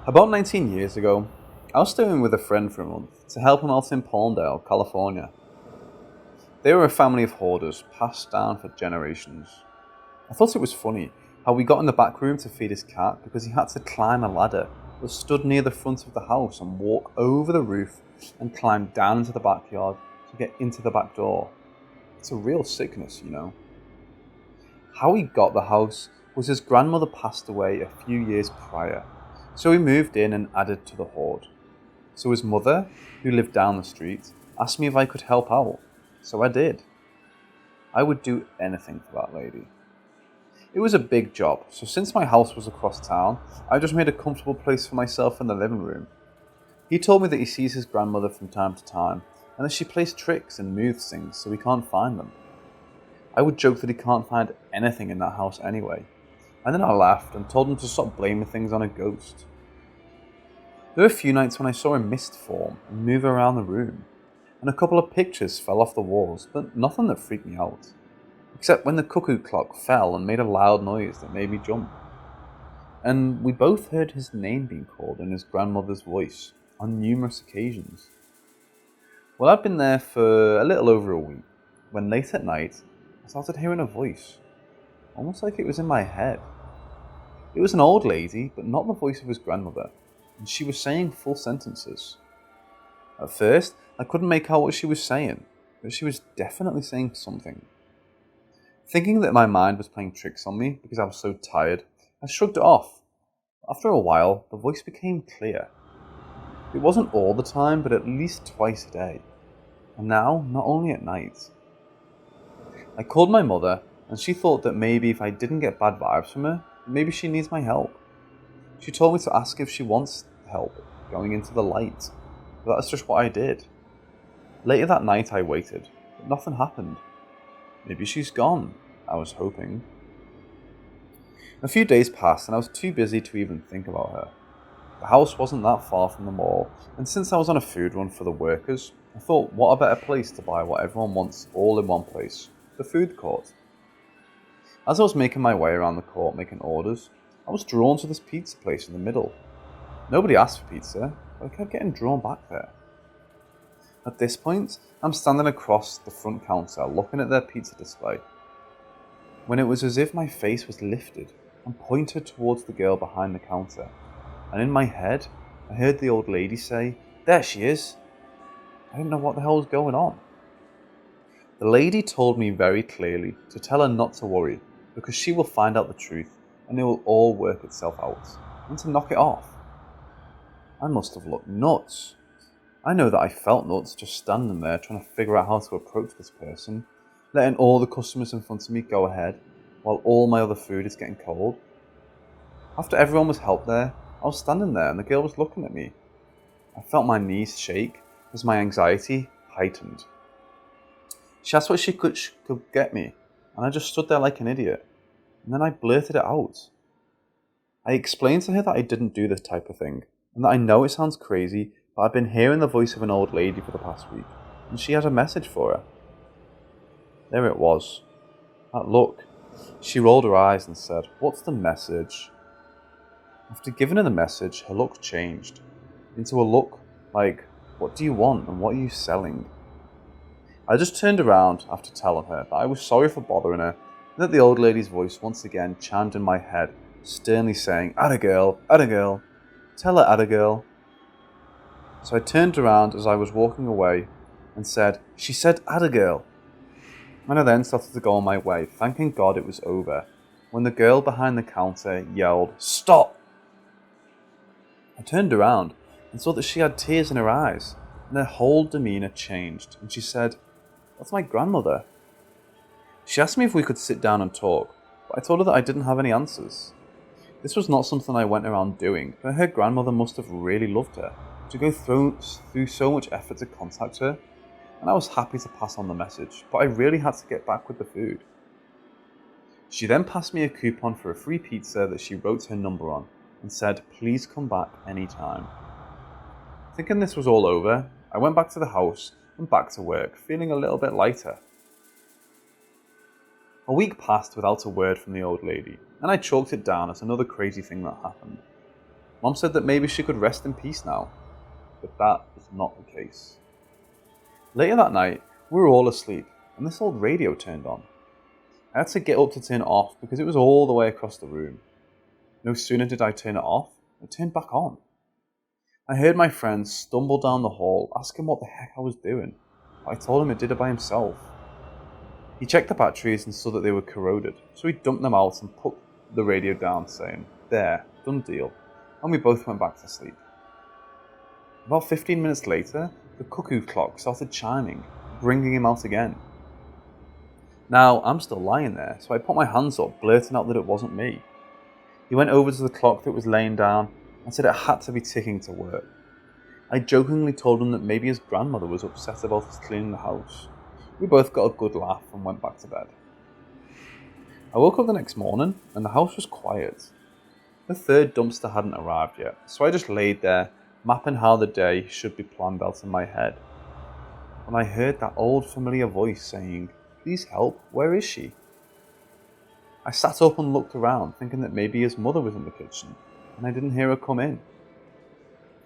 About 19 years ago, I was staying with a friend for a month to help him out in Palmdale, California. They were a family of hoarders passed down for generations. I thought it was funny how we got in the back room to feed his cat because he had to climb a ladder that stood near the front of the house and walk over the roof and climb down into the backyard to get into the back door. It's a real sickness, you know. How he got the house was his grandmother passed away a few years prior, so he moved in and added to the hoard. So his mother, who lived down the street, asked me if I could help out, so I did. I would do anything for that lady. It was a big job, so since my house was across town, I just made a comfortable place for myself in the living room. He told me that he sees his grandmother from time to time, and that she plays tricks and moves things so he can't find them. I would joke that he can't find anything in that house anyway, and then I laughed and told him to stop blaming things on a ghost. There were a few nights when I saw a mist form and move around the room, and a couple of pictures fell off the walls, but nothing that freaked me out, except when the cuckoo clock fell and made a loud noise that made me jump. And we both heard his name being called in his grandmother's voice on numerous occasions. Well, I'd been there for a little over a week, when late at night, I started hearing a voice, almost like it was in my head. It was an old lady, but not the voice of his grandmother, and she was saying full sentences. At first, I couldn't make out what she was saying, but she was definitely saying something. Thinking that my mind was playing tricks on me because I was so tired, I shrugged it off. After a while, the voice became clear. It wasn't all the time, but at least twice a day. And now, not only at night. I called my mother, and she thought that maybe if I didn't get bad vibes from her, maybe she needs my help. She told me to ask if she wants help going into the light, but that's just what I did. Later that night I waited, but nothing happened. Maybe she's gone, I was hoping. A few days passed and I was too busy to even think about her. The house wasn't that far from the mall, and since I was on a food run for the workers, I thought what a better place to buy what everyone wants all in one place, the food court. As I was making my way around the court making orders, I was drawn to this pizza place in the middle. Nobody asked for pizza, but I kept getting drawn back there. At this point, I'm standing across the front counter looking at their pizza display, when it was as if my face was lifted and pointed towards the girl behind the counter, and in my head, I heard the old lady say, "There she is." I didn't know what the hell was going on. The lady told me very clearly to tell her not to worry, because she will find out the truth and it will all work itself out, and to knock it off. I must have looked nuts. I know that I felt nuts just standing there trying to figure out how to approach this person, letting all the customers in front of me go ahead, while all my other food is getting cold. After everyone was helped there, I was standing there and the girl was looking at me. I felt my knees shake as my anxiety heightened. She asked what she could get me, and I just stood there like an idiot, and then I blurted it out. I explained to her that I didn't do this type of thing, and that I know it sounds crazy, but I've been hearing the voice of an old lady for the past week, and she had a message for her. There it was. That look. She rolled her eyes and said, "What's the message?" After giving her the message, her look changed into a look like, "What do you want and what are you selling?" I just turned around after telling her that I was sorry for bothering her, and that the old lady's voice once again chimed in my head, sternly saying, "Atta girl, tell her atta girl." So I turned around as I was walking away and said, "She said atta girl." And I then started to go on my way, thanking God it was over, when the girl behind the counter yelled, "Stop!" I turned around and saw that she had tears in her eyes, and her whole demeanour changed, and she said, "That's my grandmother." She asked me if we could sit down and talk, but I told her that I didn't have any answers. This was not something I went around doing, but her grandmother must have really loved her, to go through so much effort to contact her, and I was happy to pass on the message, but I really had to get back with the food. She then passed me a coupon for a free pizza that she wrote her number on, and said, "Please come back anytime." Thinking this was all over, I went back to the house and back to work, feeling a little bit lighter. A week passed without a word from the old lady, and I chalked it down as another crazy thing that happened. Mom said that maybe she could rest in peace now, but that was not the case. Later that night, we were all asleep, and this old radio turned on. I had to get up to turn it off because it was all the way across the room. No sooner did I turn it off, it turned back on. I heard my friend stumble down the hall, asking what the heck I was doing. I told him it did it by himself. He checked the batteries and saw that they were corroded, so he dumped them out and put the radio down, saying, "There, done deal," and we both went back to sleep. About 15 minutes later, the cuckoo clock started chiming, bringing him out again. Now, I'm still lying there, so I put my hands up, blurting out that it wasn't me. He went over to the clock that was laying down and said it had to be ticking to work. I jokingly told him that maybe his grandmother was upset about us cleaning the house. We both got a good laugh and went back to bed. I woke up the next morning and the house was quiet. The third dumpster hadn't arrived yet, so I just laid there, mapping how the day should be planned out in my head. When I heard that old familiar voice saying, "Please help, where is she?" I sat up and looked around, thinking that maybe his mother was in the kitchen, and I didn't hear her come in.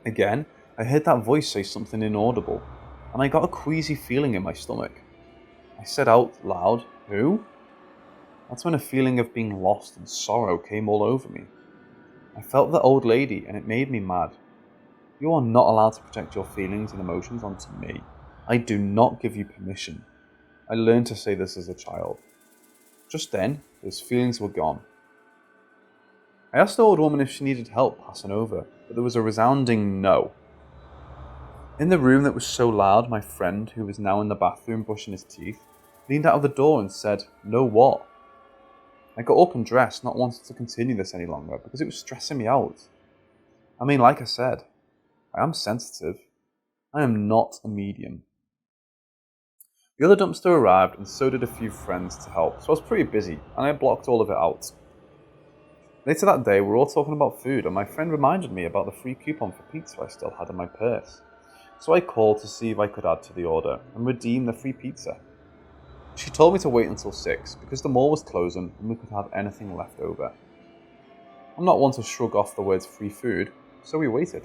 Again, I heard that voice say something inaudible, and I got a queasy feeling in my stomach. I said out loud, "Who?" That's when a feeling of being lost and sorrow came all over me. I felt the old lady, and it made me mad. You are not allowed to project your feelings and emotions onto me. I do not give you permission. I learned to say this as a child. Just then, those feelings were gone. I asked the old woman if she needed help passing over, but there was a resounding no. In the room that was so loud, my friend, who was now in the bathroom brushing his teeth, leaned out of the door and said, "No what?" I got up and dressed, not wanting to continue this any longer because it was stressing me out. I mean, like I said, I am sensitive. I am not a medium. The other dumpster arrived and so did a few friends to help, so I was pretty busy and I blocked all of it out. Later that day, we were all talking about food and my friend reminded me about the free coupon for pizza I still had in my purse. So I called to see if I could add to the order and redeem the free pizza. She told me to wait until 6 because the mall was closing and we could have anything left over. I'm not one to shrug off the words free food, so we waited.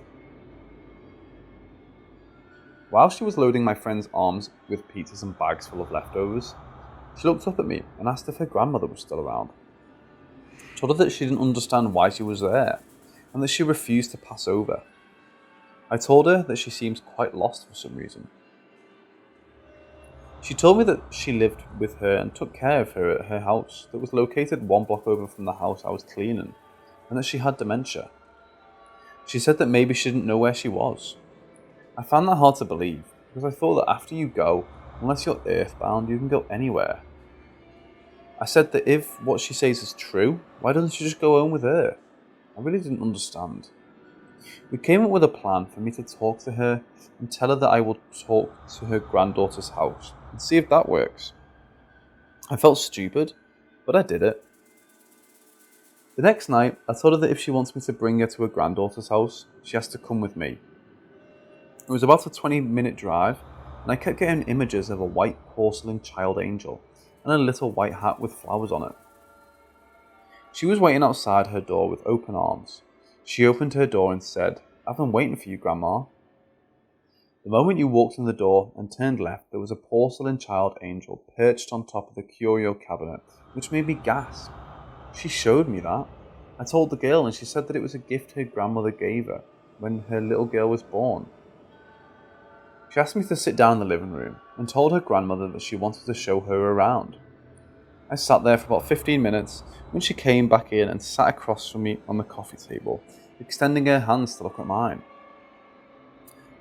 While she was loading my friend's arms with pizzas and bags full of leftovers, she looked up at me and asked if her grandmother was still around. I told her that she didn't understand why she was there and that she refused to pass over. I told her that she seems quite lost for some reason. She told me that she lived with her and took care of her at her house that was located 1 block over from the house I was cleaning, and that she had dementia. She said that maybe she didn't know where she was. I found that hard to believe, because I thought that after you go, unless you're earthbound, you can go anywhere. I said that if what she says is true, why doesn't she just go home with her? I really didn't understand. We came up with a plan for me to talk to her and tell her that I will talk to her granddaughter's house and see if that works. I felt stupid, but I did it. The next night, I told her that if she wants me to bring her to her granddaughter's house, she has to come with me. It was about a 20-minute drive, and I kept getting images of a white porcelain child angel and a little white hat with flowers on it. She was waiting outside her door with open arms. She opened her door and said, "I've been waiting for you, Grandma." The moment you walked in the door and turned left, there was a porcelain child angel perched on top of the curio cabinet, which made me gasp. She showed me that. I told the girl and she said that it was a gift her grandmother gave her when her little girl was born. She asked me to sit down in the living room and told her grandmother that she wanted to show her around. I sat there for about 15 minutes when she came back in and sat across from me on the coffee table, extending her hands to look at mine.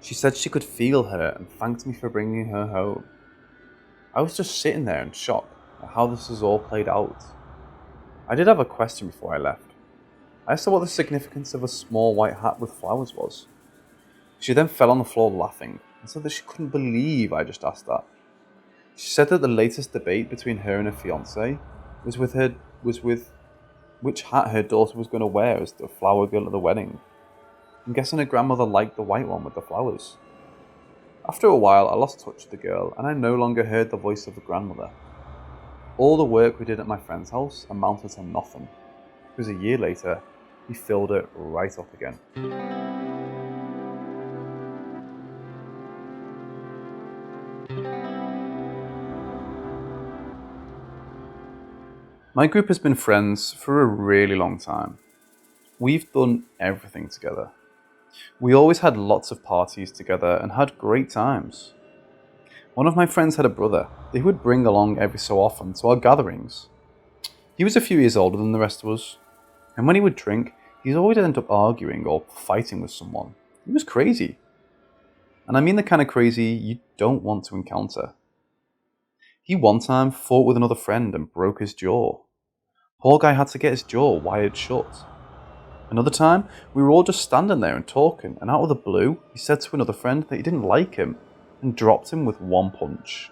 She said she could feel her and thanked me for bringing her home. I was just sitting there in shock at how this was all played out. I did have a question before I left. I asked her what the significance of a small white hat with flowers was. She then fell on the floor laughing and said that she couldn't believe I just asked that. She said that the latest debate between her and her fiancé was with which hat her daughter was going to wear as the flower girl at the wedding. I'm guessing her grandmother liked the white one with the flowers. After a while, I lost touch with the girl and I no longer heard the voice of the grandmother. All the work we did at my friend's house amounted to nothing, because a year later, he filled it right up again. My group has been friends for a really long time. We've done everything together. We always had lots of parties together and had great times. One of my friends had a brother that he would bring along every so often to our gatherings. He was a few years older than the rest of us, and when he would drink, he'd always end up arguing or fighting with someone. He was crazy. And I mean the kind of crazy you don't want to encounter. He one time fought with another friend and broke his jaw. Poor guy had to get his jaw wired shut. Another time, we were all just standing there and talking, and out of the blue, he said to another friend that he didn't like him, and dropped him with one punch.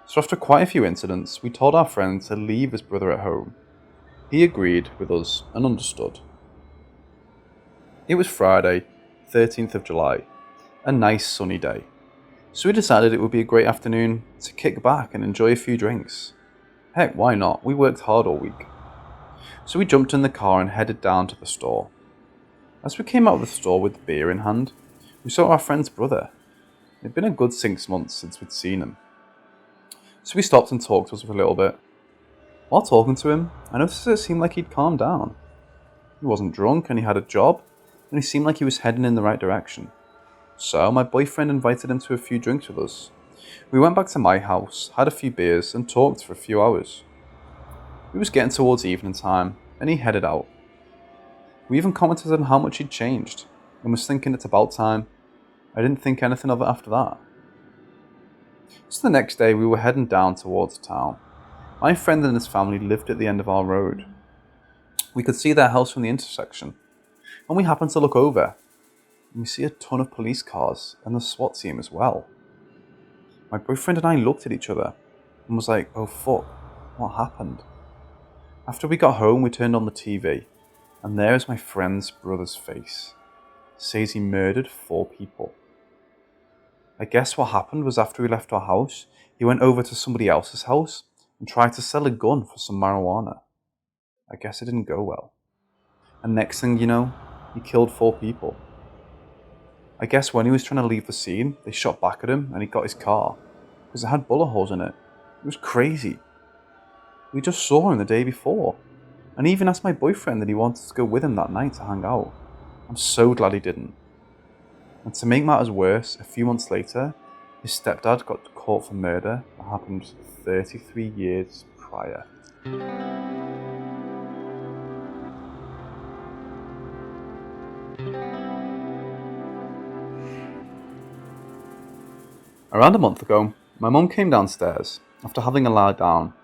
So after quite a few incidents, we told our friend to leave his brother at home. He agreed with us and understood. It was Friday, 13th of July, a nice sunny day. So we decided it would be a great afternoon to kick back and enjoy a few drinks. Heck, why not? We worked hard all week. So we jumped in the car and headed down to the store. As we came out of the store with beer in hand, we saw our friend's brother. It had been a good 6 months since we'd seen him. So we stopped and talked to us for a little bit. While talking to him, I noticed that it seemed like he'd calmed down. He wasn't drunk and he had a job, and he seemed like he was heading in the right direction. So my boyfriend invited him to a few drinks with us. We went back to my house, had a few beers, and talked for a few hours. It was getting towards evening time, and he headed out. We even commented on how much he'd changed, and was thinking it's about time. I didn't think anything of it after that. So the next day we were heading down towards town. My friend and his family lived at the end of our road. We could see their house from the intersection, and we happened to look over, and we see a ton of police cars and the SWAT team as well. My boyfriend and I looked at each other and was like, oh fuck, what happened? After we got home, we turned on the TV, and there's my friend's brother's face. It says he murdered 4 people. I guess what happened was after we left our house, he went over to somebody else's house and tried to sell a gun for some marijuana. I guess it didn't go well. And next thing you know, he killed 4 people. I guess when he was trying to leave the scene, they shot back at him and he got his car, because it had bullet holes in it. It was crazy. We just saw him the day before, and he even asked my boyfriend that he wanted to go with him that night to hang out. I'm so glad he didn't. And to make matters worse, a few months later, his stepdad got caught for murder that happened 33 years prior. Around a month ago, my mum came downstairs after having a lie down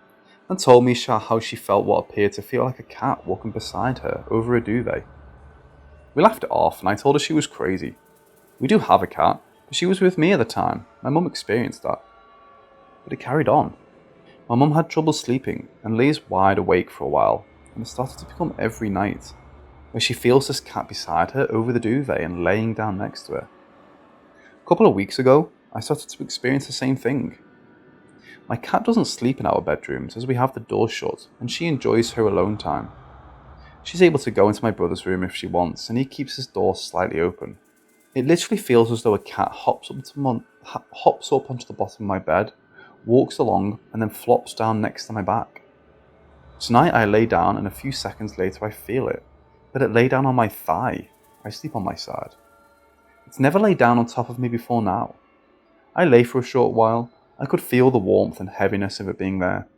and told me how she felt what appeared to feel like a cat walking beside her over a duvet. We laughed it off and I told her she was crazy. We do have a cat, but she was with me at the time. My mum experienced that. But it carried on. My mum had trouble sleeping and lays wide awake for a while, and it started to become every night, where she feels this cat beside her over the duvet and laying down next to her. A couple of weeks ago, I started to experience the same thing. My cat doesn't sleep in our bedrooms as we have the door shut, and she enjoys her alone time. She's able to go into my brother's room if she wants, and he keeps his door slightly open. It literally feels as though a cat hops up onto the bottom of my bed, walks along, and then flops down next to my back. Tonight I lay down and a few seconds later I feel it, but it lay down on my thigh. I sleep on my side. It's never laid down on top of me before now. I lay for a short while. I could feel the warmth and heaviness of it being there.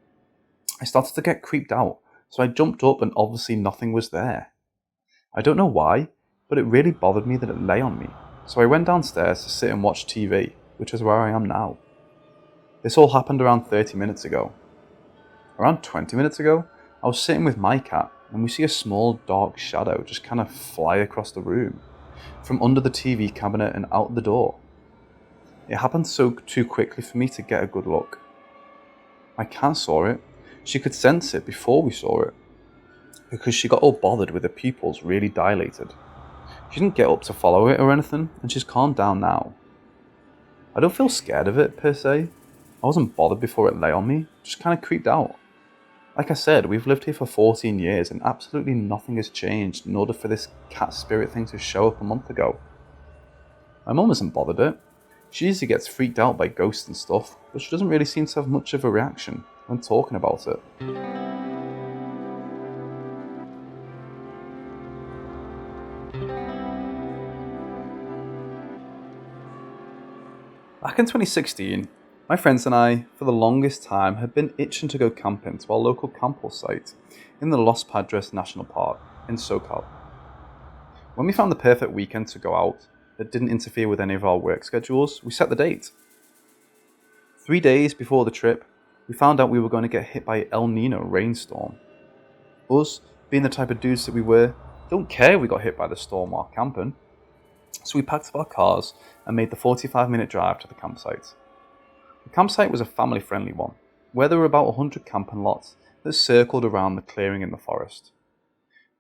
I started to get creeped out, so I jumped up and obviously nothing was there. I don't know why, but it really bothered me that it lay on me, so I went downstairs to sit and watch TV, which is where I am now. This all happened around 30 minutes ago. Around 20 minutes ago, I was sitting with my cat, and we see a small dark shadow just kind of fly across the room, from under the TV cabinet and out the door. It happened too quickly for me to get a good look. My cat saw it. She could sense it before we saw it, because she got all bothered with her pupils really dilated. She didn't get up to follow it or anything, and she's calmed down now. I don't feel scared of it per se. I wasn't bothered before it lay on me, just kind of creeped out. Like I said, we've lived here for 14 years and absolutely nothing has changed in order for this cat spirit thing to show up a month ago. My mum isn't bothered it. She usually gets freaked out by ghosts and stuff, but she doesn't really seem to have much of a reaction when talking about it. Back in 2016, my friends and I, for the longest time, had been itching to go camping to our local campus site in the Los Padres National Park in SoCal. When we found the perfect weekend to go out that didn't interfere with any of our work schedules, we set the date. 3 days before the trip, we found out we were going to get hit by an El Nino rainstorm. Us, being the type of dudes that we were, don't care we got hit by the storm while camping. So we packed up our cars and made the 45-minute drive to the campsite. The campsite was a family-friendly one, where there were about 100 camping lots that circled around the clearing in the forest.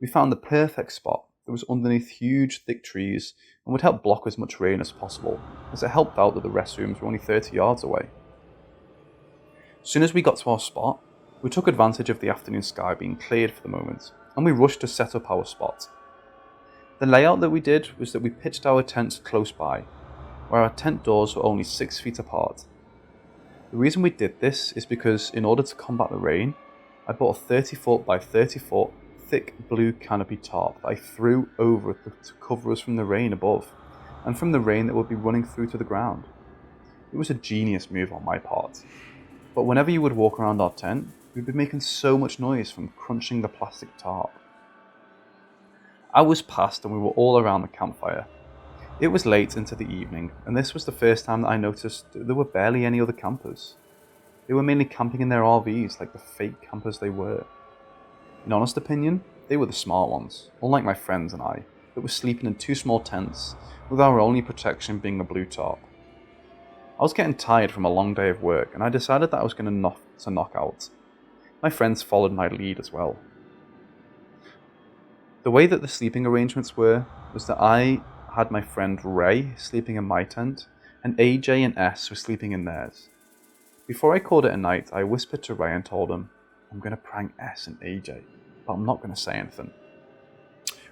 We found the perfect spot that was underneath huge, thick trees and would help block as much rain as possible, as it helped out that the restrooms were only 30 yards away. As soon as we got to our spot, we took advantage of the afternoon sky being cleared for the moment, and we rushed to set up our spot. The layout that we did was that we pitched our tents close by, where our tent doors were only 6 feet apart. The reason we did this is because in order to combat the rain, I bought a 30-foot by 30-foot thick blue canopy tarp that I threw over to cover us from the rain above, and from the rain that would be running through to the ground. It was a genius move on my part. But whenever you would walk around our tent, we'd be making so much noise from crunching the plastic tarp. Hours passed and we were all around the campfire. It was late into the evening, and this was the first time that I noticed that there were barely any other campers. They were mainly camping in their RVs like the fake campers they were. In honest opinion, they were the smart ones, unlike my friends and I, that were sleeping in 2 small tents, with our only protection being the blue tarp. I was getting tired from a long day of work, and I decided that I was going to knock out. My friends followed my lead as well. The way that the sleeping arrangements were was that I had my friend Ray sleeping in my tent, and AJ and S were sleeping in theirs. Before I called it a night, I whispered to Ray and told him, I'm going to prank S and AJ, but I'm not going to say anything.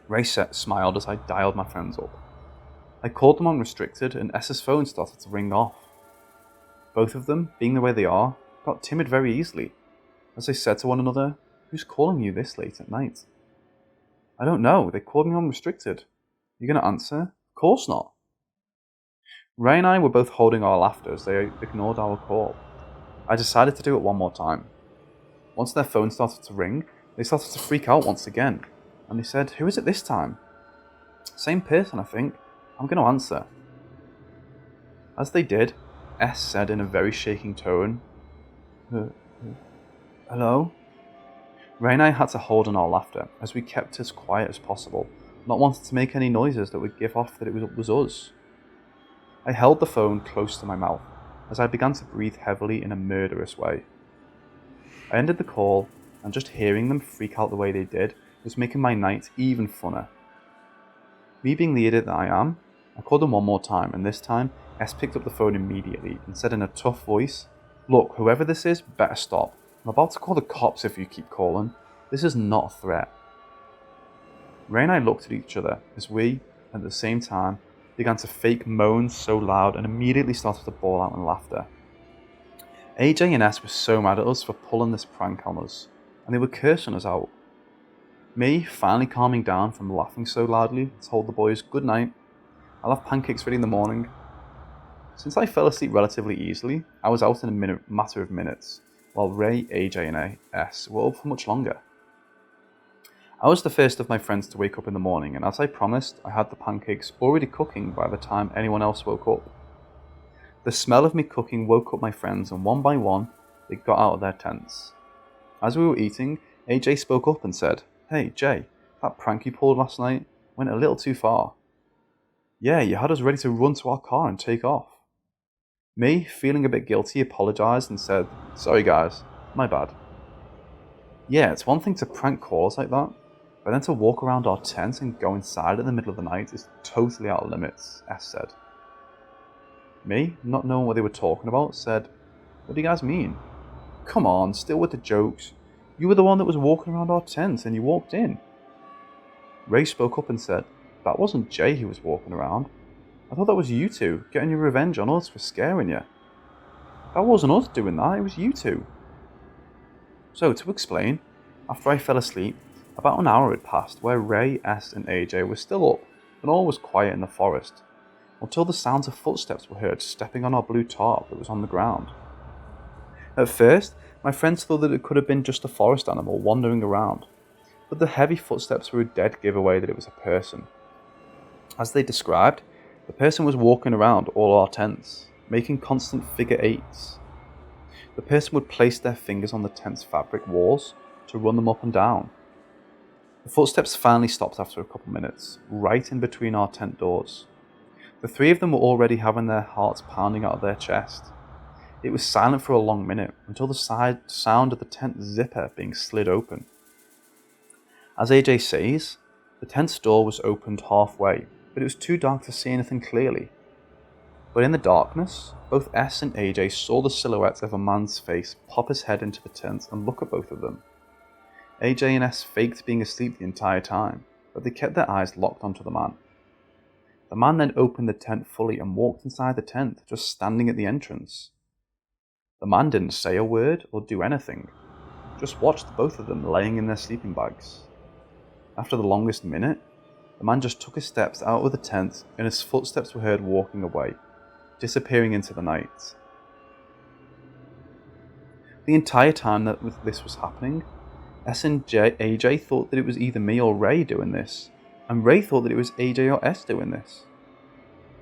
Ray smiled as I dialed my friends up. I called them on restricted, and S's phone started to ring off. Both of them, being the way they are, got timid very easily, as they said to one another, who's calling you this late at night? I don't know, they called me on restricted. You gonna answer? Of course not. Ray and I were both holding our laughter as they ignored our call. I decided to do it one more time. Once their phone started to ring, they started to freak out once again, and they said, who is it this time? Same person, I think. I'm gonna answer. As they did, S said in a very shaking tone, hello? Ray and I had to hold in our laughter, as we kept as quiet as possible, not wanting to make any noises that would give off that it was us. I held the phone close to my mouth, as I began to breathe heavily in a murderous way. I ended the call, and just hearing them freak out the way they did was making my night even funner. Me being the idiot that I am, I called them one more time, and this time, S picked up the phone immediately and said in a tough voice, look, whoever this is, better stop. I'm about to call the cops if you keep calling. This is not a threat. Ray and I looked at each other as we, at the same time, began to fake moans so loud and immediately started to bawl out in laughter. AJ and S were so mad at us for pulling this prank on us, and they were cursing us out. Me, finally calming down from laughing so loudly, told the boys, good night, I'll have pancakes ready in the morning. Since I fell asleep relatively easily, I was out in a matter of minutes, while Ray, AJ and S were up for much longer. I was the first of my friends to wake up in the morning, and as I promised, I had the pancakes already cooking by the time anyone else woke up. The smell of me cooking woke up my friends, and one by one, they got out of their tents. As we were eating, AJ spoke up and said, hey Jay, that prank you pulled last night went a little too far. Yeah, you had us ready to run to our car and take off. Me, feeling a bit guilty, apologised and said, sorry guys, my bad. Yeah, it's one thing to prank callers like that, but then to walk around our tent and go inside in the middle of the night is totally out of limits, S said. Me, not knowing what they were talking about, said, what do you guys mean? Come on, still with the jokes. You were the one that was walking around our tent and you walked in. Ray spoke up and said, "That wasn't Jay who was walking around. I thought that was you two, getting your revenge on us for scaring you. That wasn't us doing that, it was you two." So, to explain, after I fell asleep, about an hour had passed where Ray, S and AJ were still up, and all was quiet in the forest, until the sounds of footsteps were heard stepping on our blue tarp that was on the ground. At first, my friends thought that it could have been just a forest animal wandering around, but the heavy footsteps were a dead giveaway that it was a person. As they described, the person was walking around all our tents, making constant figure eights. The person would place their fingers on the tent's fabric walls to run them up and down. The footsteps finally stopped after a couple minutes, right in between our tent doors. The three of them were already having their hearts pounding out of their chest. It was silent for a long minute, until the sound of the tent zipper being slid open. As AJ says, the tent's door was opened halfway, but it was too dark to see anything clearly. But in the darkness, both S and AJ saw the silhouette of a man's face pop his head into the tent and look at both of them. AJ and S faked being asleep the entire time, but they kept their eyes locked onto the man. The man then opened the tent fully and walked inside the tent, just standing at the entrance. The man didn't say a word or do anything, just watched both of them laying in their sleeping bags. After the longest minute, the man just took his steps out of the tent and his footsteps were heard walking away, disappearing into the night. The entire time that this was happening, S and AJ thought that it was either me or Ray doing this, and Ray thought that it was AJ or S doing this.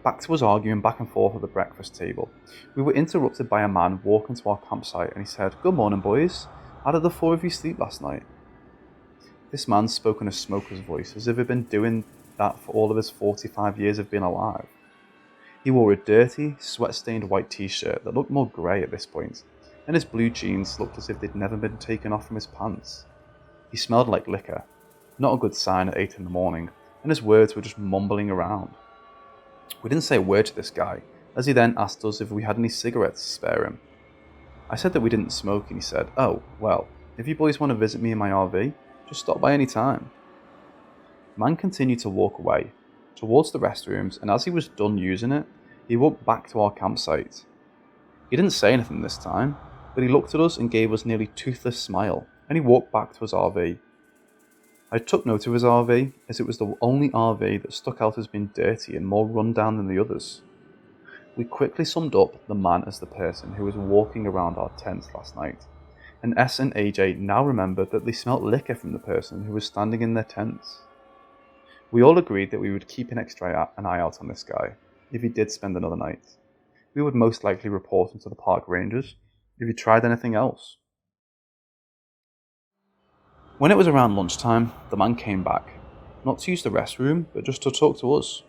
Back to us arguing back and forth at the breakfast table, we were interrupted by a man walking to our campsite and he said, "Good morning, boys. How did the four of you sleep last night?" This man spoke in a smoker's voice, as if he'd been doing that for all of his 45 years of being alive. He wore a dirty, sweat-stained white t-shirt that looked more grey at this point, and his blue jeans looked as if they'd never been taken off from his pants. He smelled like liquor, not a good sign at 8 in the morning, and his words were just mumbling around. We didn't say a word to this guy, as he then asked us if we had any cigarettes to spare him. I said that we didn't smoke, and he said, "Oh, well, if you boys want to visit me in my RV, just stop by any time." The man continued to walk away, towards the restrooms, and as he was done using it, he walked back to our campsite. He didn't say anything this time, but he looked at us and gave us nearly toothless smile, and he walked back to his RV. I took note of his RV, as it was the only RV that stuck out as being dirty and more run down than the others. We quickly summed up the man as the person who was walking around our tents last night, and S and AJ now remembered that they smelt liquor from the person who was standing in their tents. We all agreed that we would keep an eye out on this guy. If he did spend another night, we would most likely report him to the park rangers if he tried anything else. When it was around lunchtime, the man came back, not to use the restroom, but just to talk to us.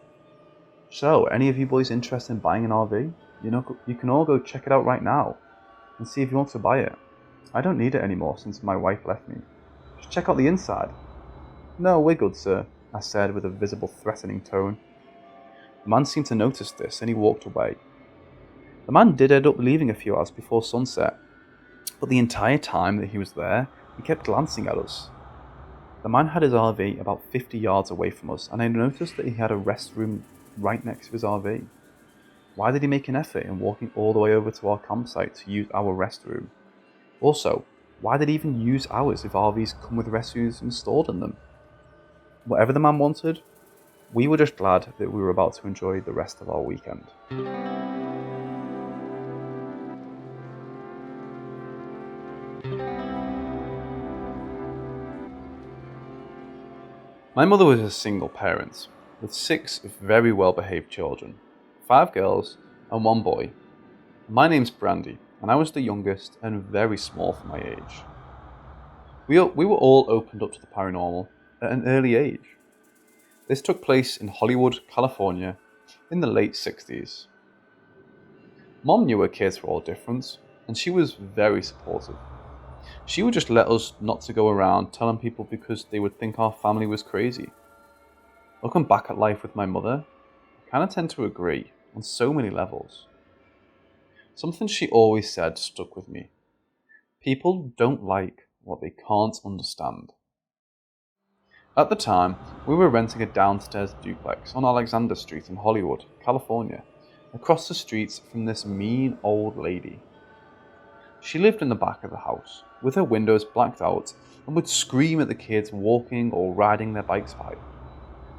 "So, any of you boys interested in buying an RV? You can all go check it out right now, and see if you want to buy it. I don't need it anymore since my wife left me. Just check out the inside." "No, we're good, sir," I said with a visible threatening tone. The man seemed to notice this, and he walked away. The man did end up leaving a few hours before sunset, but the entire time that he was there, he kept glancing at us. The man had his RV about 50 yards away from us, and I noticed that he had a restroom right next to his RV. Why did he make an effort in walking all the way over to our campsite to use our restroom? Also, why did he even use ours if RVs come with restrooms installed in them? Whatever the man wanted, we were just glad that we were about to enjoy the rest of our weekend. My mother was a single parent, with 6 very well-behaved children, 5 girls and 1 boy. My name's Brandy, and I was the youngest and very small for my age. We were all opened up to the paranormal at an early age. This took place in Hollywood, California, in the late 60s. Mom knew her kids were all different, and she was very supportive. She would just let us not to go around telling people because they would think our family was crazy. Looking back at life with my mother, I kind of tend to agree on so many levels. Something she always said stuck with me. People don't like what they can't understand. At the time, we were renting a downstairs duplex on Alexander Street in Hollywood, California, across the street from this mean old lady. She lived in the back of the house, with her windows blacked out, and would scream at the kids walking or riding their bikes by.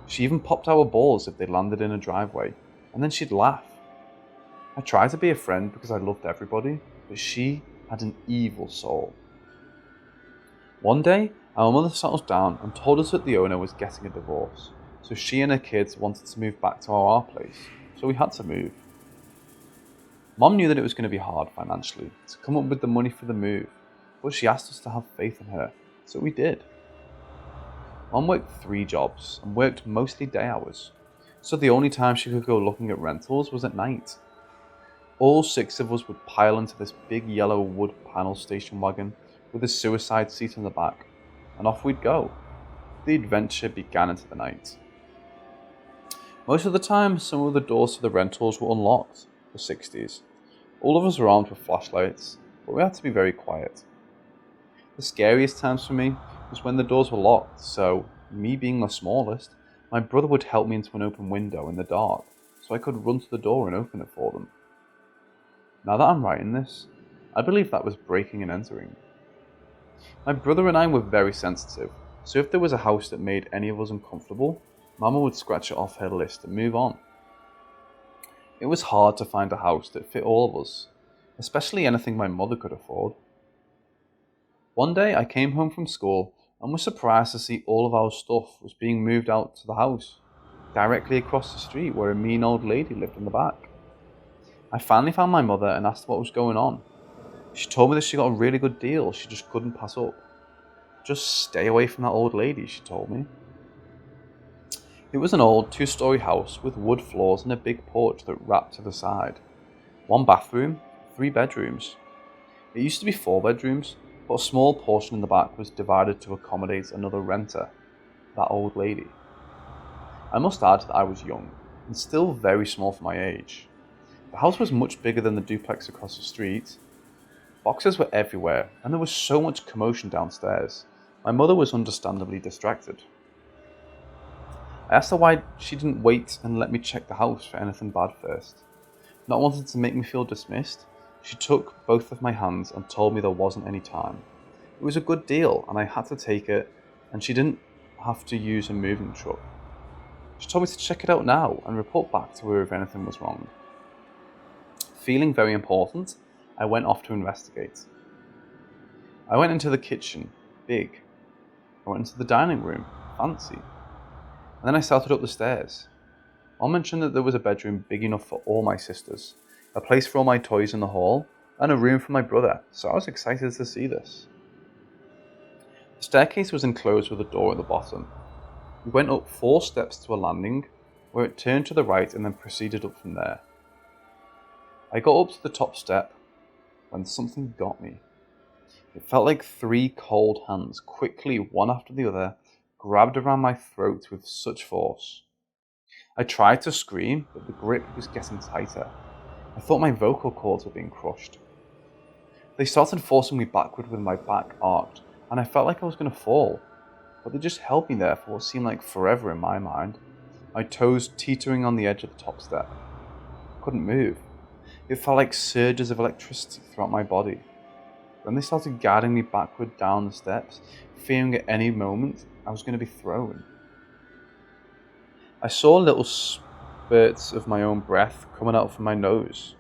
She even popped our balls if they landed in a driveway, and then she'd laugh. I tried to be a friend because I loved everybody, but she had an evil soul. One day, our mother sat us down and told us that the owner was getting a divorce, so she and her kids wanted to move back to our place, so we had to move. Mom knew that it was going to be hard financially to come up with the money for the move, but she asked us to have faith in her, so we did. Mom worked 3 jobs and worked mostly day hours, so the only time she could go looking at rentals was at night. All 6 of us would pile into this big yellow wood panel station wagon with a suicide seat in the back, and off we'd go. The adventure began into the night. Most of the time, some of the doors to the rentals were unlocked. The 60s. All of us were armed with flashlights, but we had to be very quiet. The scariest times for me was when the doors were locked, so, me being the smallest, my brother would help me into an open window in the dark, so I could run to the door and open it for them. Now that I'm writing this, I believe that was breaking and entering. My brother and I were very sensitive, so if there was a house that made any of us uncomfortable, Mama would scratch it off her list and move on. It was hard to find a house that fit all of us, especially anything my mother could afford. One day I came home from school and was surprised to see all of our stuff was being moved out to the house, directly across the street where a mean old lady lived in the back. I finally found my mother and asked what was going on. She told me that she got a really good deal she just couldn't pass up. Just stay away from that old lady, she told me. It was an old 2-story house with wood floors and a big porch that wrapped to the side. 1 bathroom, 3 bedrooms. It used to be 4 bedrooms, but a small portion in the back was divided to accommodate another renter, that old lady. I must add that I was young, and still very small for my age. The house was much bigger than the duplex across the street. Boxes were everywhere, and there was so much commotion downstairs. My mother was understandably distracted. I asked her why she didn't wait and let me check the house for anything bad first. Not wanting to make me feel dismissed, she took both of my hands and told me there wasn't any time. It was a good deal, and I had to take it, and she didn't have to use a moving truck. She told me to check it out now and report back to her if anything was wrong. Feeling very important, I went off to investigate. I went into the kitchen, big. I went into the dining room, fancy. And then I started up the stairs. Mom mentioned that there was a bedroom big enough for all my sisters, a place for all my toys in the hall, and a room for my brother, so I was excited to see this. The staircase was enclosed with a door at the bottom. We went up 4 steps to a landing, where it turned to the right and then proceeded up from there. I got up to the top step when something got me. It felt like 3 cold hands, quickly, one after the other, grabbed around my throat with such force. I tried to scream, but the grip was getting tighter. I thought my vocal cords were being crushed. They started forcing me backward with my back arched, and I felt like I was going to fall, but they just held me there for what seemed like forever in my mind, my toes teetering on the edge of the top step. I couldn't move. It felt like surges of electricity throughout my body. Then they started guiding me backward down the steps, fearing at any moment I was going to be thrown. I saw little spurts of my own breath coming out from my nose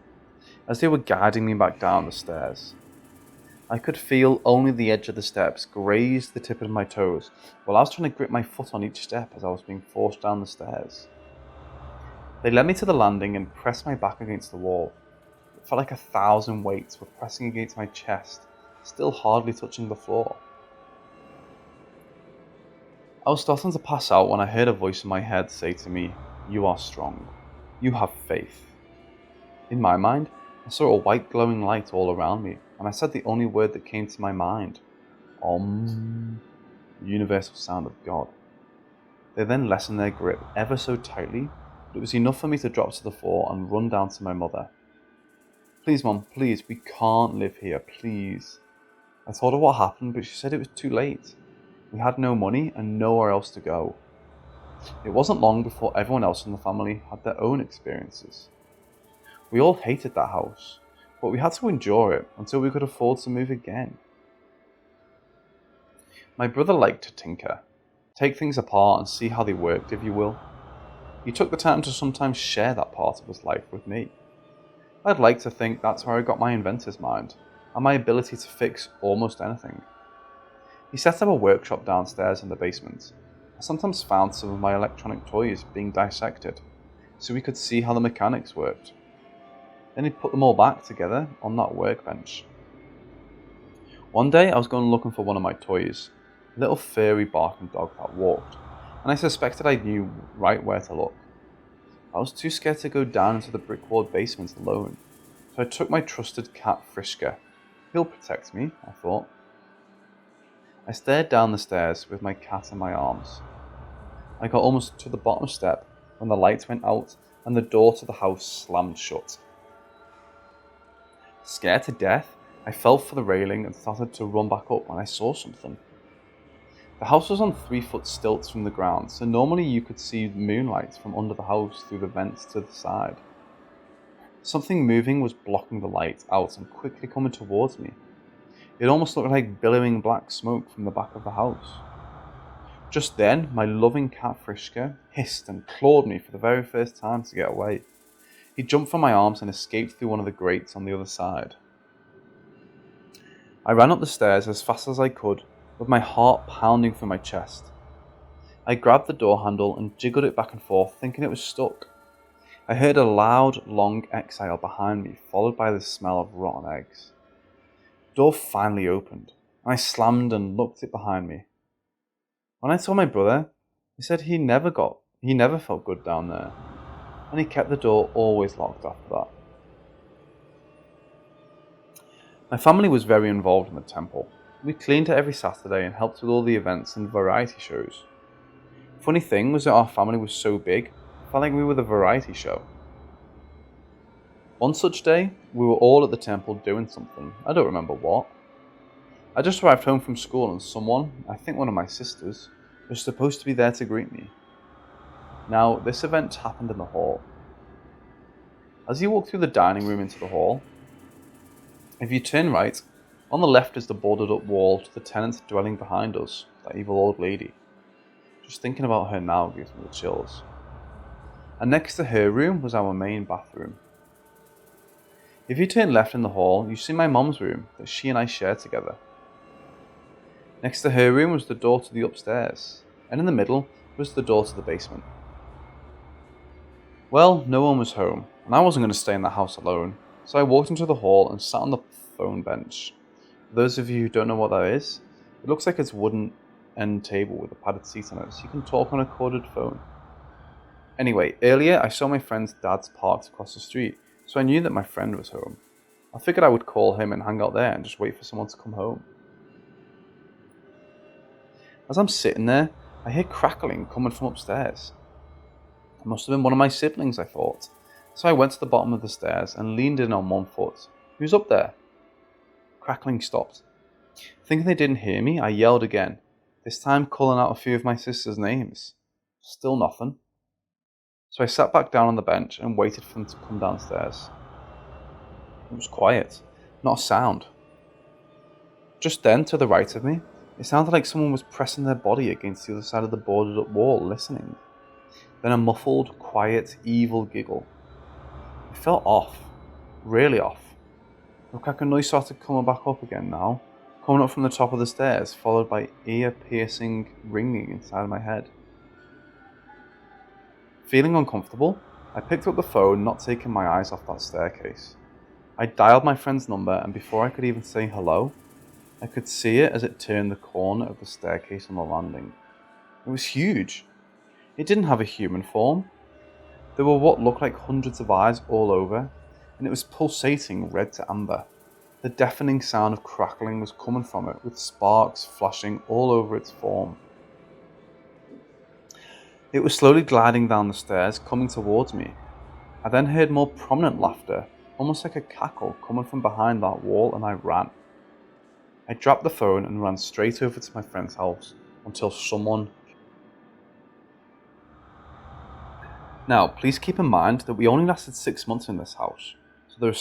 as they were guiding me back down the stairs. I could feel only the edge of the steps graze the tip of my toes while I was trying to grip my foot on each step as I was being forced down the stairs. They led me to the landing and pressed my back against the wall. It felt like 1,000 weights were pressing against my chest, still hardly touching the floor. I was starting to pass out when I heard a voice in my head say to me, "You are strong. You have faith." In my mind, I saw a white glowing light all around me, and I said the only word that came to my mind, Om, the universal sound of God. They then lessened their grip ever so tightly, but it was enough for me to drop to the floor and run down to my mother. "Please, Mom, please, we can't live here, please." I told her what happened, but she said it was too late. We had no money and nowhere else to go. It wasn't long before everyone else in the family had their own experiences. We all hated that house, but we had to endure it until we could afford to move again. My brother liked to tinker, take things apart and see how they worked, if you will. He took the time to sometimes share that part of his life with me. I'd like to think that's where I got my inventor's mind and my ability to fix almost anything. He set up a workshop downstairs in the basement. I sometimes found some of my electronic toys being dissected, so we could see how the mechanics worked. Then he'd put them all back together on that workbench. One day I was going looking for one of my toys, a little furry barking dog that walked, and I suspected I knew right where to look. I was too scared to go down into the brick-walled basement alone, so I took my trusted cat Friska. He'll protect me, I thought. I stared down the stairs with my cat in my arms. I got almost to the bottom step when the lights went out and the door to the house slammed shut. Scared to death, I fell for the railing and started to run back up when I saw something. The house was on 3-foot stilts from the ground, so normally you could see moonlight from under the house through the vents to the side. Something moving was blocking the light out and quickly coming towards me. It almost looked like billowing black smoke from the back of the house. Just then, my loving cat Friska hissed and clawed me for the very first time to get away. He jumped from my arms and escaped through one of the grates on the other side. I ran up the stairs as fast as I could, with my heart pounding through my chest. I grabbed the door handle and jiggled it back and forth, thinking it was stuck. I heard a loud, long exhale behind me, followed by the smell of rotten eggs. The door finally opened, and I slammed and looked it behind me. When I told my brother, he said he never felt good down there, and he kept the door always locked after that. My family was very involved in the temple. We cleaned it every Saturday and helped with all the events and variety shows. Funny thing was that our family was so big, I felt like we were the variety show. One such day, we were all at the temple doing something. I don't remember what. I just arrived home from school and someone, I think one of my sisters, was supposed to be there to greet me. Now, this event happened in the hall. As you walk through the dining room into the hall, if you turn right, on the left is the boarded up wall to the tenant's dwelling behind us, that evil old lady. Just thinking about her now gives me the chills. And next to her room was our main bathroom. If you turn left in the hall, you see my mum's room that she and I shared together. Next to her room was the door to the upstairs, and in the middle was the door to the basement. Well, no one was home, and I wasn't going to stay in the house alone, so I walked into the hall and sat on the phone bench. For those of you who don't know what that is, it looks like it's a wooden end table with a padded seat on it, so you can talk on a corded phone. Anyway, earlier I saw my friend's dad's parked across the street, so I knew that my friend was home. I figured I would call him and hang out there and just wait for someone to come home. As I'm sitting there, I hear crackling coming from upstairs. It must have been one of my siblings, I thought. So I went to the bottom of the stairs and leaned in on one foot. Who's up there? Crackling stopped. Thinking they didn't hear me, I yelled again, this time calling out a few of my sister's names. Still nothing. So I sat back down on the bench and waited for them to come downstairs. It was quiet, not a sound. Just then, to the right of me, it sounded like someone was pressing their body against the other side of the boarded up wall, listening. Then a muffled, quiet, evil giggle. It felt off, really off. The cracking noise started coming back up again now, coming up from the top of the stairs, followed by ear-piercing ringing inside my head. Feeling uncomfortable, I picked up the phone, not taking my eyes off that staircase. I dialed my friend's number, and before I could even say hello, I could see it as it turned the corner of the staircase on the landing. It was huge. It didn't have a human form. There were what looked like hundreds of eyes all over, and it was pulsating red to amber. The deafening sound of crackling was coming from it, with sparks flashing all over its form. It was slowly gliding down the stairs, coming towards me. I then heard more prominent laughter, almost like a cackle, coming from behind that wall, and I ran. I dropped the phone and ran straight over to my friend's house until someone... Now, please keep in mind that we only lasted 6 months in this house, so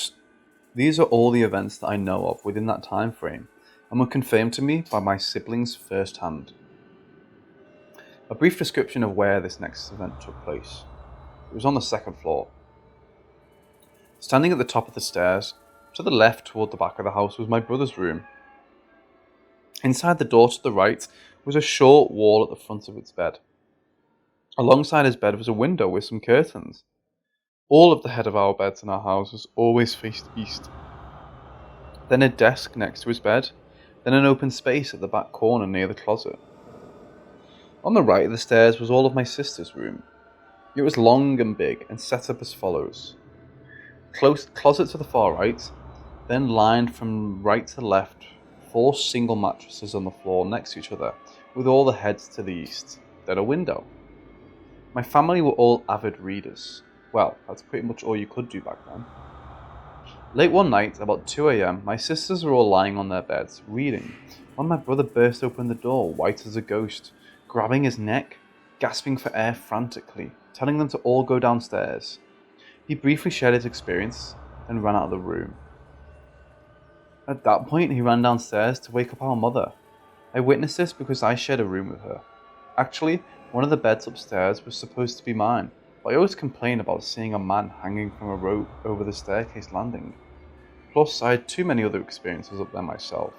these are all the events that I know of within that time frame, and were confirmed to me by my siblings firsthand. A brief description of where this next event took place. It was on the second floor. Standing at the top of the stairs, to the left toward the back of the house was my brother's room. Inside the door to the right was a short wall at the front of its bed. Alongside his bed was a window with some curtains. All of the head of our beds in our house was always faced east. Then a desk next to his bed, then an open space at the back corner near the closet. On the right of the stairs was all of my sister's room. It was long and big and set up as follows. Closet to the far right, then lined from right to left, 4 single mattresses on the floor next to each other, with all the heads to the east, then a window. My family were all avid readers. Well, that's pretty much all you could do back then. Late one night, about 2 a.m, my sisters were all lying on their beds, reading, when my brother burst open the door, white as a ghost, grabbing his neck, gasping for air frantically, telling them to all go downstairs. He briefly shared his experience, then ran out of the room. At that point, he ran downstairs to wake up our mother. I witnessed this because I shared a room with her. Actually, one of the beds upstairs was supposed to be mine, but I always complained about seeing a man hanging from a rope over the staircase landing. Plus, I had too many other experiences up there myself.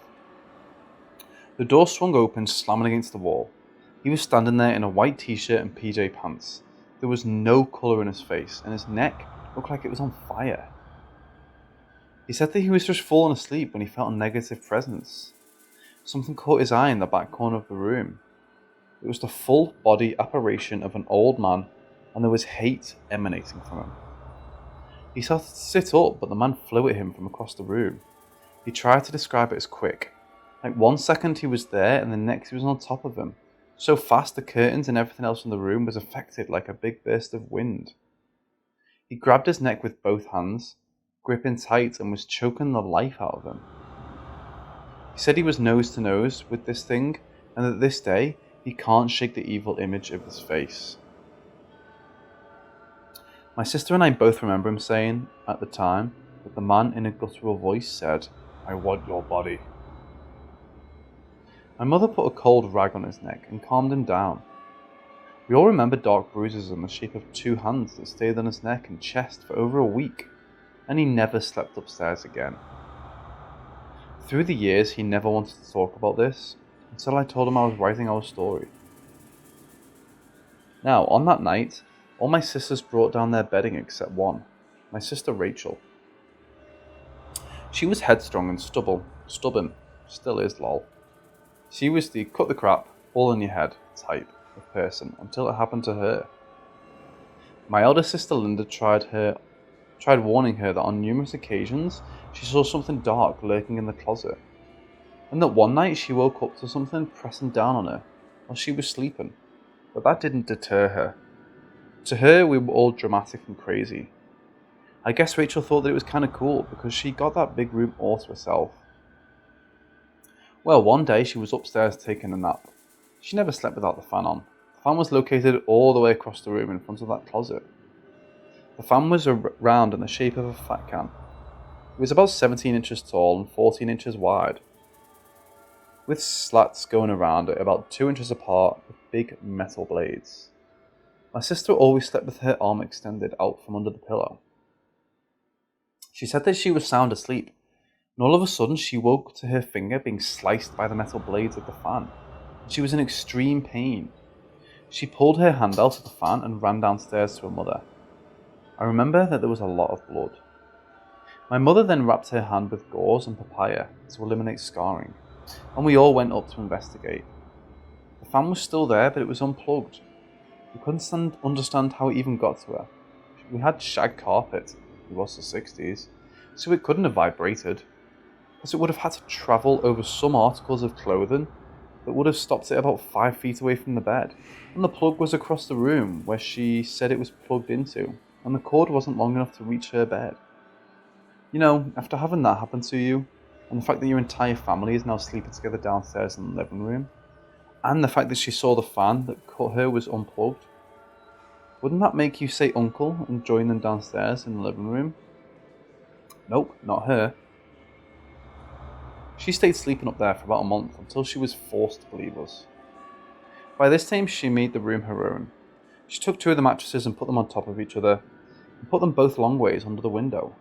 The door swung open, slamming against the wall. He was standing there in a white t-shirt and PJ pants. There was no colour in his face, and his neck looked like it was on fire. He said that he was just falling asleep when he felt a negative presence. Something caught his eye in the back corner of the room. It was the full body apparition of an old man, and there was hate emanating from him. He started to sit up, but the man flew at him from across the room. He tried to describe it as quick. Like 1 second he was there, and the next he was on top of him. So fast the curtains and everything else in the room was affected like a big burst of wind. He grabbed his neck with both hands, gripping tight, and was choking the life out of him. He said he was nose to nose with this thing, and that this day he can't shake the evil image of his face. My sister and I both remember him saying, at the time, that the man in a guttural voice said, "I want your body." My mother put a cold rag on his neck and calmed him down. We all remember dark bruises in the shape of 2 hands that stayed on his neck and chest for over a week, and he never slept upstairs again. Through the years, he never wanted to talk about this, until I told him I was writing our story. Now, on that night, all my sisters brought down their bedding except one, my sister Rachel. She was headstrong and stubborn, still is lol. She was the cut the crap, all in your head type of person until it happened to her. My elder sister Linda tried warning her that on numerous occasions she saw something dark lurking in the closet, and that one night she woke up to something pressing down on her while she was sleeping, but that didn't deter her. To her, we were all dramatic and crazy. I guess Rachel thought that it was kind of cool because she got that big room all to herself. Well, one day she was upstairs taking a nap. She never slept without the fan on. The fan was located all the way across the room in front of that closet. The fan was round in the shape of a fat can. It was about 17 inches tall and 14 inches wide, with slats going around it about 2 inches apart with big metal blades. My sister always slept with her arm extended out from under the pillow. She said that she was sound asleep, and all of a sudden she woke to her finger being sliced by the metal blades of the fan. She was in extreme pain. She pulled her hand out of the fan and ran downstairs to her mother. I remember that there was a lot of blood. My mother then wrapped her hand with gauze and papaya to eliminate scarring, and we all went up to investigate. The fan was still there, but it was unplugged. We couldn't understand how it even got to her. We had shag carpet, it was the 60s, so it couldn't have vibrated, because it would have had to travel over some articles of clothing that would have stopped it about 5 feet away from the bed, and the plug was across the room where she said it was plugged into, and the cord wasn't long enough to reach her bed. You know, after having that happen to you, and the fact that your entire family is now sleeping together downstairs in the living room, and the fact that she saw the fan that cut her was unplugged. Wouldn't that make you say uncle and join them downstairs in the living room? Nope, not her. She stayed sleeping up there for about a month until she was forced to believe us. By this time, she made the room her own. She took 2 of the mattresses and put them on top of each other, and put them both long ways under the window.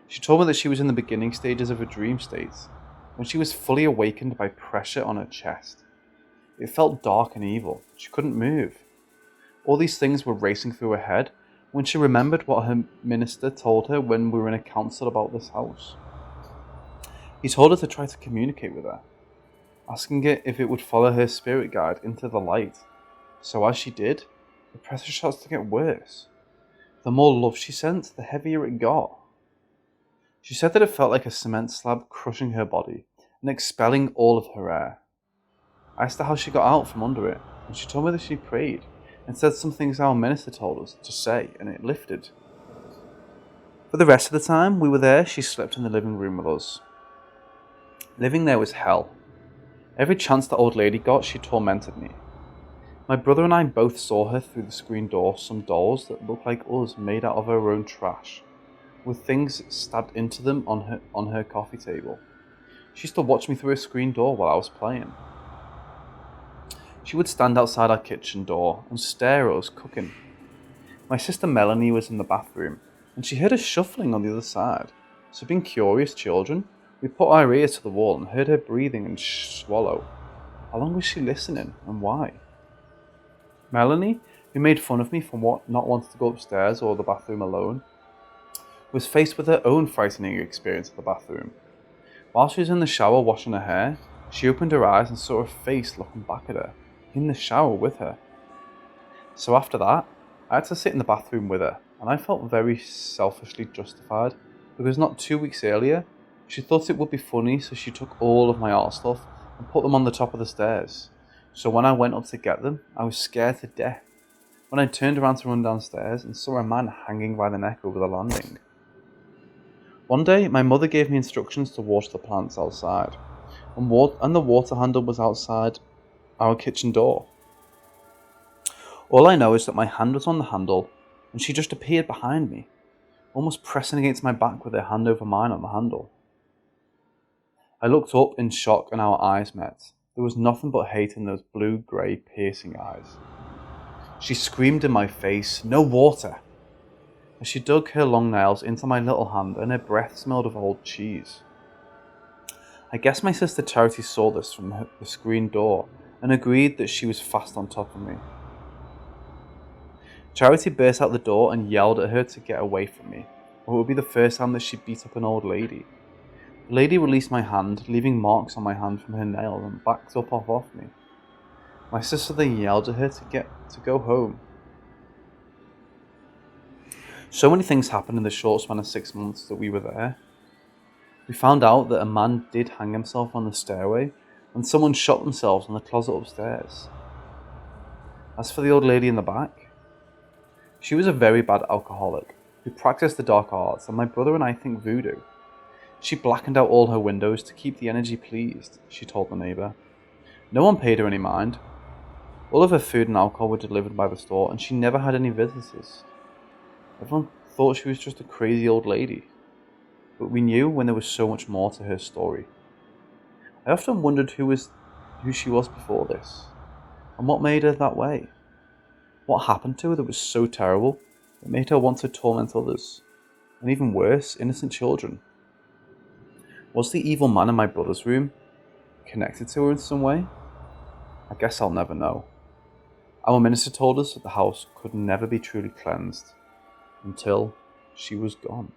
She told me that she was in the beginning stages of a dream state, when she was fully awakened by pressure on her chest. It felt dark and evil. She couldn't move. All these things were racing through her head when she remembered what her minister told her when we were in a council about this house. He told her to try to communicate with her, asking it if it would follow her spirit guide into the light. So as she did, the pressure started to get worse. The more love she sent, the heavier it got. She said that it felt like a cement slab crushing her body and expelling all of her air. I asked her how she got out from under it, and she told me that she prayed and said some things our minister told us to say, and it lifted. For the rest of the time we were there, she slept in the living room with us. Living there was hell. Every chance the old lady got, she tormented me. My brother and I both saw her through the screen door some dolls that looked like us made out of her own trash, with things stabbed into them on her coffee table. She used to watch me through a screen door while I was playing. She would stand outside our kitchen door and stare at us cooking. My sister Melanie was in the bathroom, and she heard us shuffling on the other side. So being curious children, we put our ears to the wall and heard her breathing and swallow. How long was she listening, and why? Melanie, who made fun of me for not wanting to go upstairs or the bathroom alone, was faced with her own frightening experience at the bathroom. While she was in the shower washing her hair, she opened her eyes and saw a face looking back at her, in the shower with her. So after that, I had to sit in the bathroom with her, and I felt very selfishly justified, because not 2 weeks earlier, she thought it would be funny, so she took all of my art stuff and put them on the top of the stairs. So when I went up to get them, I was scared to death when I turned around to run downstairs and saw a man hanging by the neck over the landing. One day, my mother gave me instructions to water the plants outside, and the water handle was outside our kitchen door. All I know is that my hand was on the handle, and she just appeared behind me, almost pressing against my back with her hand over mine on the handle. I looked up in shock and our eyes met. There was nothing but hate in those blue-grey piercing eyes. She screamed in my face, "No water!" as she dug her long nails into my little hand, and her breath smelled of old cheese. I guess my sister Charity saw this from the screen door and agreed that she was fast on top of me. Charity burst out the door and yelled at her to get away from me, or it would be the first time that she beat up an old lady. The lady released my hand, leaving marks on my hand from her nail, and backed up off me. My sister then yelled at her to go home. So many things happened in the short span of 6 months that we were there. We found out that a man did hang himself on the stairway, and someone shot themselves in the closet upstairs. As for the old lady in the back, she was a very bad alcoholic who practiced the dark arts, and my brother and I think voodoo. She blackened out all her windows to keep the energy pleased, she told the neighbour. No one paid her any mind. All of her food and alcohol were delivered by the store, and she never had any visitors. Everyone thought she was just a crazy old lady, but we knew when there was so much more to her story. I often wondered who she was before this, and what made her that way. What happened to her that was so terrible that made her want to torment others, and even worse, innocent children? Was the evil man in my brother's room connected to her in some way? I guess I'll never know. Our minister told us that the house could never be truly cleansed until she was gone.